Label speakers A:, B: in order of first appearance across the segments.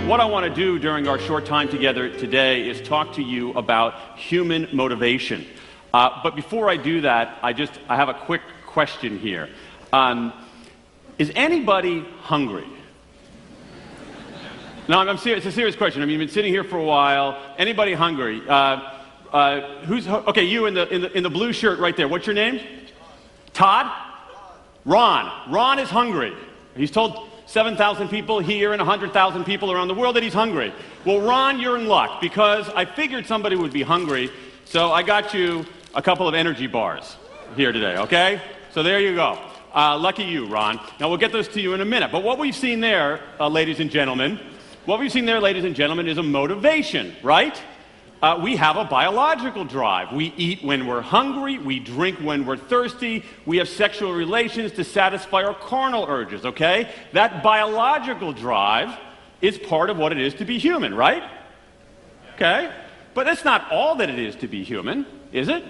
A: What I want to do during our short time together today is talk to you about human motivation. But before I do that, I have a quick question here. Is anybody hungry? No, I'm serious. It's a serious question. I mean, you've been sitting here for a while. Anybody hungry? Okay? You in the blue shirt right there. What's your name? Todd? Ron. Ron is hungry. He's told 7,000 people here and 100,000 people around the world that he's hungry. Well, Ron, you're in luck because I figured somebody would be hungry, so I got you a couple of energy bars here today, okay? So there you go. Lucky you, Ron. Now, we'll get those to you in a minute. But what we've seen there, ladies and gentlemen, is a motivation, right? We have a biological drive. We eat when we're hungry. We drink when we're thirsty. We have sexual relations to satisfy our carnal urges, okay? That biological drive is part of what it is to be human, right? Okay? But that's not all that it is to be human, is it?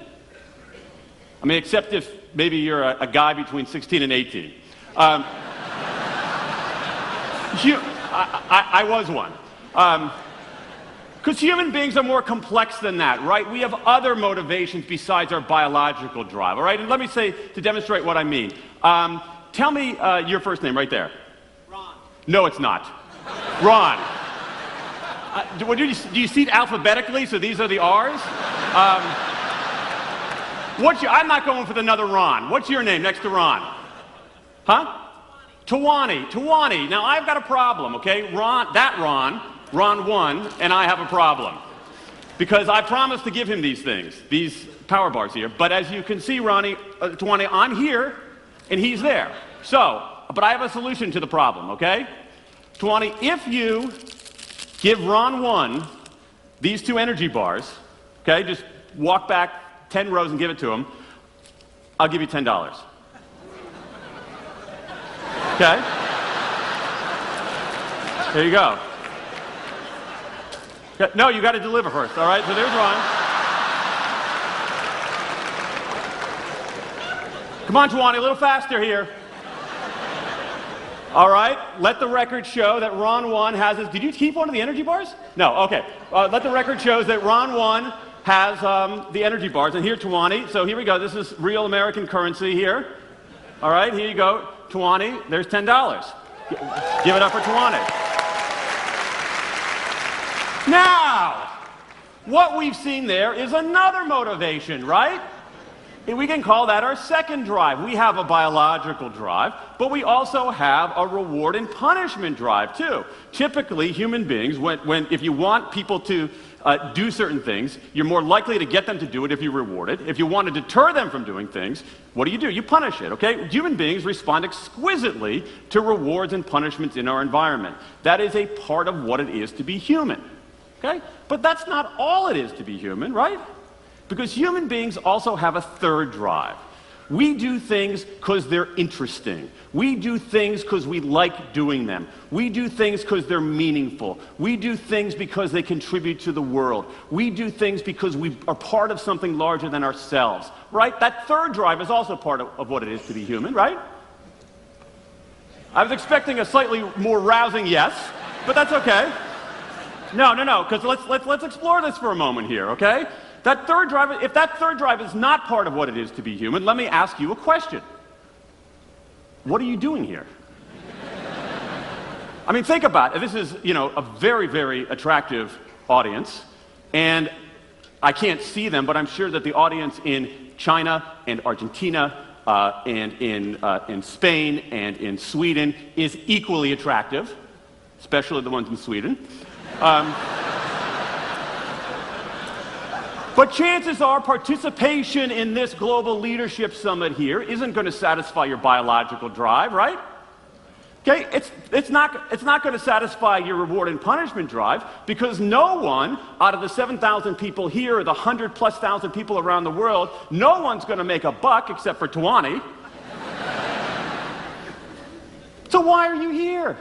A: I mean, except if maybe you're a guy between 16 and 18. I was one. Because human beings are more complex than that, right? We have other motivations besides our biological drive, all right? And let me say, to demonstrate what I mean, tell me your first name right there.
B: Ron.
A: No, it's not. Ron. Do you see it alphabetically, so these are the R's? I'm not going for another Ron. What's your name next to Ron? Huh? Tawani. Tawani. Now, I've got a problem, okay? Ron won, and I have a problem. Because I promised to give him these things, these power bars here. But as you can see, Tawani, I'm here, and he's there. But I have a solution to the problem, okay? Tawani, if you give Ron 1 these 2 energy bars, okay, just walk back 10 rows and give it to him, I'll give you $10. Okay? There you go. No, you got to deliver first, all right? So there's Ron. Come on, Tawani, a little faster here. All right, let the record show that Ron 1 has his... Did you keep one of the energy bars? No, okay. Let the record show that Ron 1 has the energy bars. And here, Tawani, so here we go. This is real American currency here. All right, here you go. Tawani, there's $10. Give it up for Tawani. Now, what we've seen there is another motivation, right? And we can call that our second drive. We have a biological drive, but we also have a reward and punishment drive, too. Typically, human beings, if you want people to do certain things, you're more likely to get them to do it if you reward it. If you want to deter them from doing things, what do? You punish it, okay? Human beings respond exquisitely to rewards and punishments in our environment. That is a part of what it is to be human. Okay? But that's not all it is to be human, right? Because human beings also have a third drive. We do things because they're interesting. We do things because we like doing them. We do things because they're meaningful. We do things because they contribute to the world. We do things because we are part of something larger than ourselves, right? That third drive is also part of what it is to be human, right? I was expecting a slightly more rousing yes, but that's okay. No, because let's explore this for a moment here, okay? If that third drive is not part of what it is to be human, let me ask you a question. What are you doing here? I mean, think about it. This is, a very, very attractive audience, and I can't see them, but I'm sure that the audience in China and Argentina and in Spain and in Sweden is equally attractive, especially the ones in Sweden. But chances are participation in this global leadership summit here isn't going to satisfy your biological drive, right? Okay, it's not going to satisfy your reward and punishment drive because no one out of the 7,000 people here or the 100,000+ people around the world, no one's going to make a buck except for Tawani. So why are you here?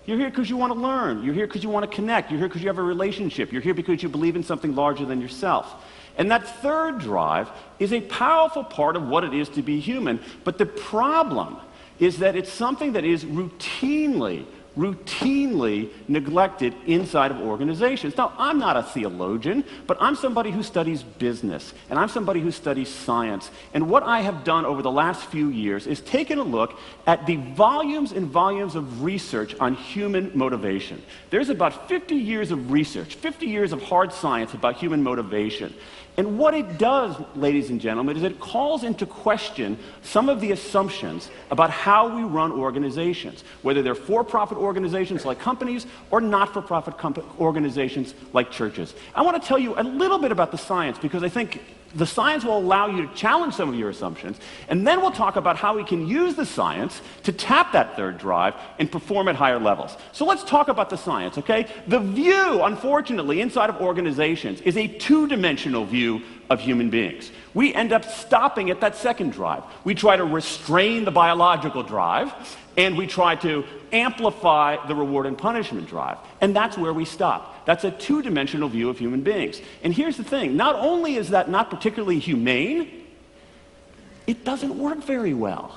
A: You're here because you want to learn. You're here because you want to connect. You're here because you have a relationship. You're here because you believe in something larger than yourself. And that third drive is a powerful part of what it is to be human. But the problem is that it's something that is routinely routinely neglected inside of organizations. Now, I'm not a theologian, but I'm somebody who studies business, and I'm somebody who studies science. And what I have done over the last few years is taken a look at the volumes and volumes of research on human motivation. There's about 50 years of research, 50 years of hard science about human motivation. And what it does, ladies and gentlemen, is it calls into question some of the assumptions about how we run organizations, whether they're for-profit organizations like companies or not-for-profit organizations like churches. I want to tell you a little bit about the science because I think the science will allow you to challenge some of your assumptions, and then we'll talk about how we can use the science to tap that third drive and perform at higher levels. So let's talk about the science, okay? The view, unfortunately, inside of organizations is a two-dimensional view of human beings. We end up stopping at that second drive. We try to restrain the biological drive, and we try to amplify the reward and punishment drive. And that's where we stop. That's a two-dimensional view of human beings. And here's the thing, not only is that not particularly humane, it doesn't work very well.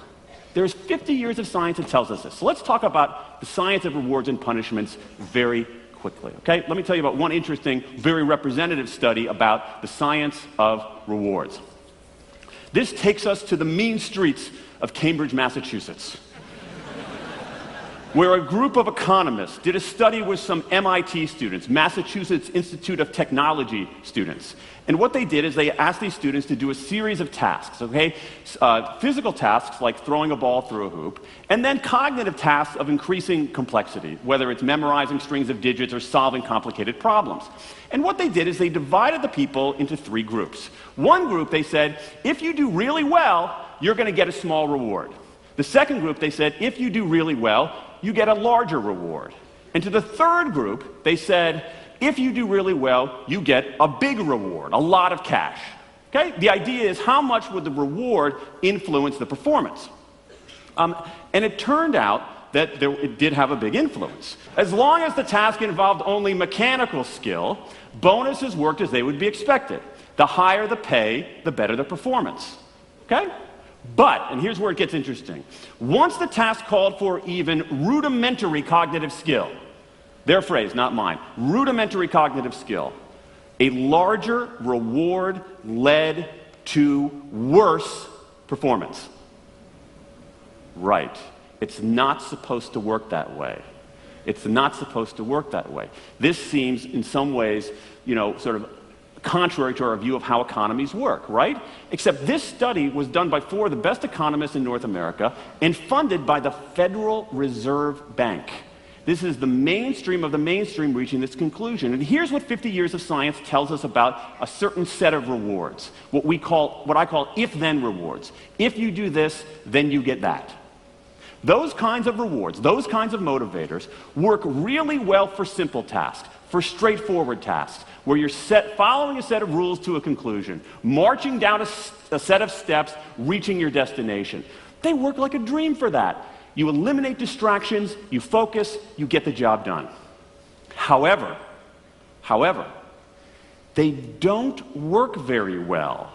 A: There's 50 years of science that tells us this. So let's talk about the science of rewards and punishments very quickly, okay? Let me tell you about one interesting, very representative study about the science of rewards. This takes us to the mean streets of Cambridge, Massachusetts, where a group of economists did a study with some MIT students, Massachusetts Institute of Technology students. And what they did is they asked these students to do a series of tasks, okay? Physical tasks like throwing a ball through a hoop, and then cognitive tasks of increasing complexity, whether it's memorizing strings of digits or solving complicated problems. And what they did is they divided the people into three groups. One group, they said, if you do really well, you're going to get a small reward. The second group, they said, if you do really well, you get a larger reward. And to the third group, they said, if you do really well, you get a big reward, a lot of cash. Okay? The idea is how much would the reward influence the performance? And it turned out that it did have a big influence. As long as the task involved only mechanical skill, bonuses worked as they would be expected. The higher the pay, the better the performance. Okay? But, and here's where it gets interesting, once the task called for even rudimentary cognitive skill, their phrase, not mine, rudimentary cognitive skill, a larger reward led to worse performance. Right. It's not supposed to work that way. It's not supposed to work that way. This seems, in some ways, sort of contrary to our view of how economies work, right? Except this study was done by 4 of the best economists in North America and funded by the Federal Reserve Bank. This is the mainstream of the mainstream reaching this conclusion. And here's what 50 years of science tells us about a certain set of rewards, what I call if-then rewards. If you do this, then you get that. Those kinds of rewards, those kinds of motivators work really well for simple tasks, for straightforward tasks, where you're following a set of rules to a conclusion, marching down a set of steps, reaching your destination. They work like a dream for that. You eliminate distractions, you focus, you get the job done. However, they don't work very well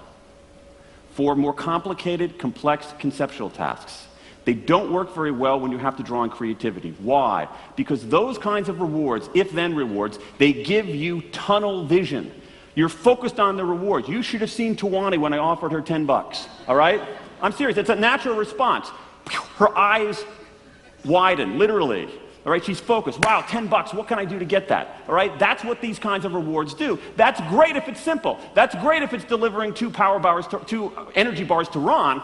A: for more complicated, complex, conceptual tasks. They don't work very well when you have to draw on creativity. Why? Because those kinds of rewards, if-then rewards, they give you tunnel vision. You're focused on the rewards. You should have seen Tawani when I offered her $10, all right? I'm serious, it's a natural response. Her eyes widen, literally. All right, she's focused. Wow, $10, what can I do to get that? All right, that's what these kinds of rewards do. That's great if it's simple. That's great if it's delivering 2 energy bars to Ron.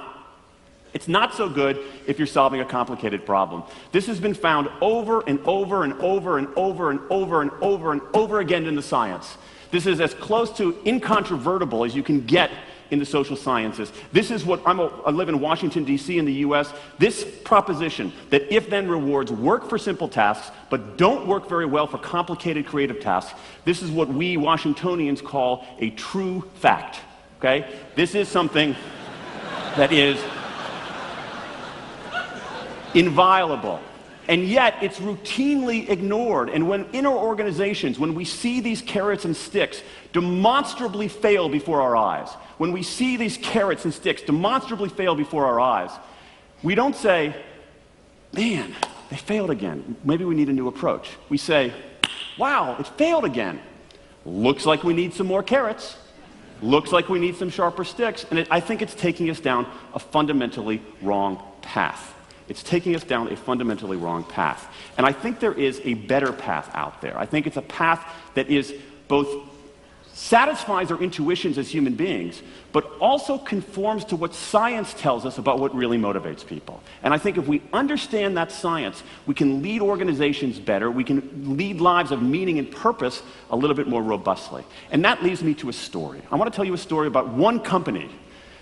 A: It's not so good if you're solving a complicated problem. This has been found over and over and over and over and over and over and over again in the science. This is as close to incontrovertible as you can get in the social sciences. This is what I live in Washington, D.C. in the U.S. This proposition that if-then rewards work for simple tasks but don't work very well for complicated creative tasks, this is what we Washingtonians call a true fact. Okay? This is something that is inviolable. And yet, it's routinely ignored. And when in our organizations, when we see these carrots and sticks demonstrably fail before our eyes, when we see these carrots and sticks demonstrably fail before our eyes, we don't say, man, they failed again. Maybe we need a new approach. We say, wow, it failed again. Looks like we need some more carrots. Looks like we need some sharper sticks. And I think it's taking us down a fundamentally wrong path. It's taking us down a fundamentally wrong path. And I think there is a better path out there. I think it's a path that is both satisfies our intuitions as human beings, but also conforms to what science tells us about what really motivates people. And I think if we understand that science, we can lead organizations better, we can lead lives of meaning and purpose a little bit more robustly. And that leads me to a story. I want to tell you a story about one company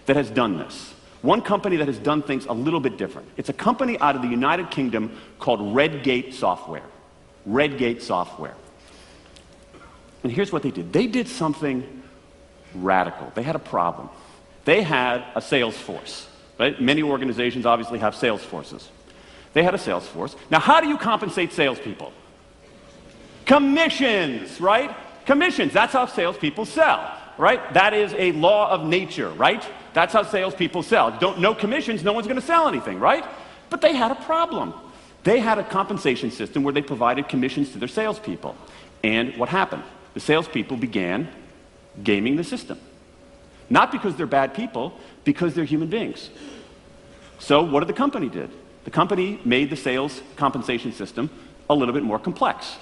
A: that has done this. One company that has done things a little bit different. It's a company out of the United Kingdom called Redgate Software. Redgate Software. And here's what they did. They did something radical. They had a problem. They had a sales force, right? Many organizations obviously have sales forces. They had a sales force. Now, how do you compensate salespeople? Commissions, right? Commissions. That's how salespeople sell, right? That is a law of nature, right? That's how salespeople sell. No commissions, no one's going to sell anything, right? But they had a problem. They had a compensation system where they provided commissions to their salespeople. And what happened? The salespeople began gaming the system. Not because they're bad people, because they're human beings. So what did the company do? The company made the sales compensation system a little bit more complex.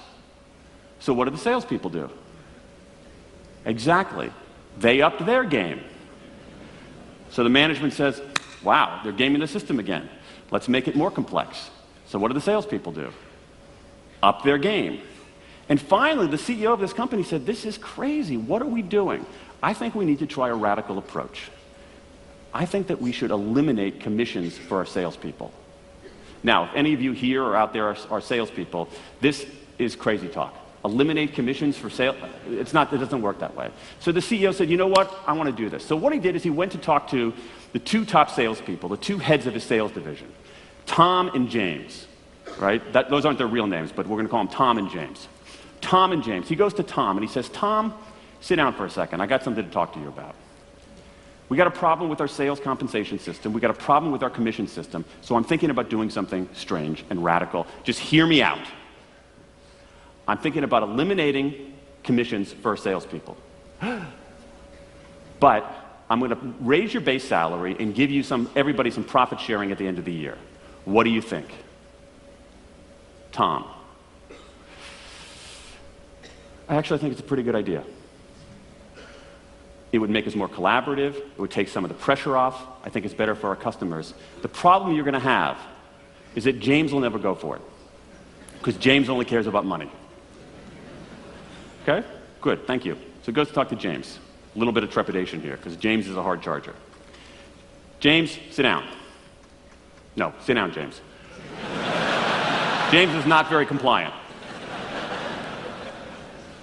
A: So what did the salespeople do? Exactly. They upped their game. So the management says, wow, they're gaming the system again. Let's make it more complex. So what do the salespeople do? Up their game. And finally, the CEO of this company said, this is crazy. What are we doing? I think we need to try a radical approach. I think that we should eliminate commissions for our salespeople. Now, if any of you here or out there are salespeople, this is crazy talk. Eliminate commissions for sale. It doesn't work that way. So the CEO said, you know what? I want to do this. So what he did is he went to talk to the two top salespeople, the two heads of his sales division, Tom and James, right? Those aren't their real names, but we're going to call them Tom and James. Tom and James. He goes to Tom and he says, Tom, sit down for a second. I got something to talk to you about. We got a problem with our sales compensation system. We got a problem with our commission system. So I'm thinking about doing something strange and radical. Just hear me out. I'm thinking about eliminating commissions for our salespeople. But I'm going to raise your base salary and give you everybody some profit sharing at the end of the year. What do you think? Tom. I actually think it's a pretty good idea. It would make us more collaborative. It would take some of the pressure off. I think it's better for our customers. The problem you're going to have is that James will never go for it, because James only cares about money. Okay? Good, thank you. So go talk to James. A little bit of trepidation here, because James is a hard charger. James, sit down. No, sit down, James. James is not very compliant.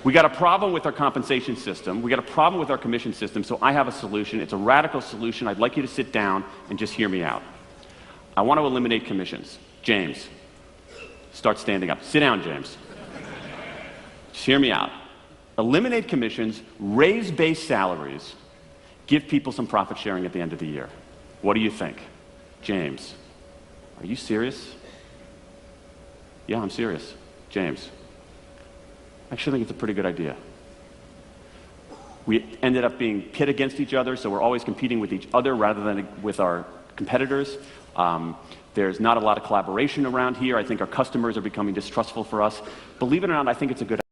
A: We got a problem with our compensation system. We got a problem with our commission system, so I have a solution. It's a radical solution. I'd like you to sit down and just hear me out. I want to eliminate commissions. James, start standing up. Sit down, James. Just hear me out. Eliminate commissions, raise base salaries, give people some profit sharing at the end of the year. What do you think? James, are you serious? Yeah, I'm serious. James, I actually think it's a pretty good idea. We ended up being pit against each other, so we're always competing with each other rather than with our competitors. There's not a lot of collaboration around here. I think our customers are becoming distrustful for us. Believe it or not, I think it's a good idea.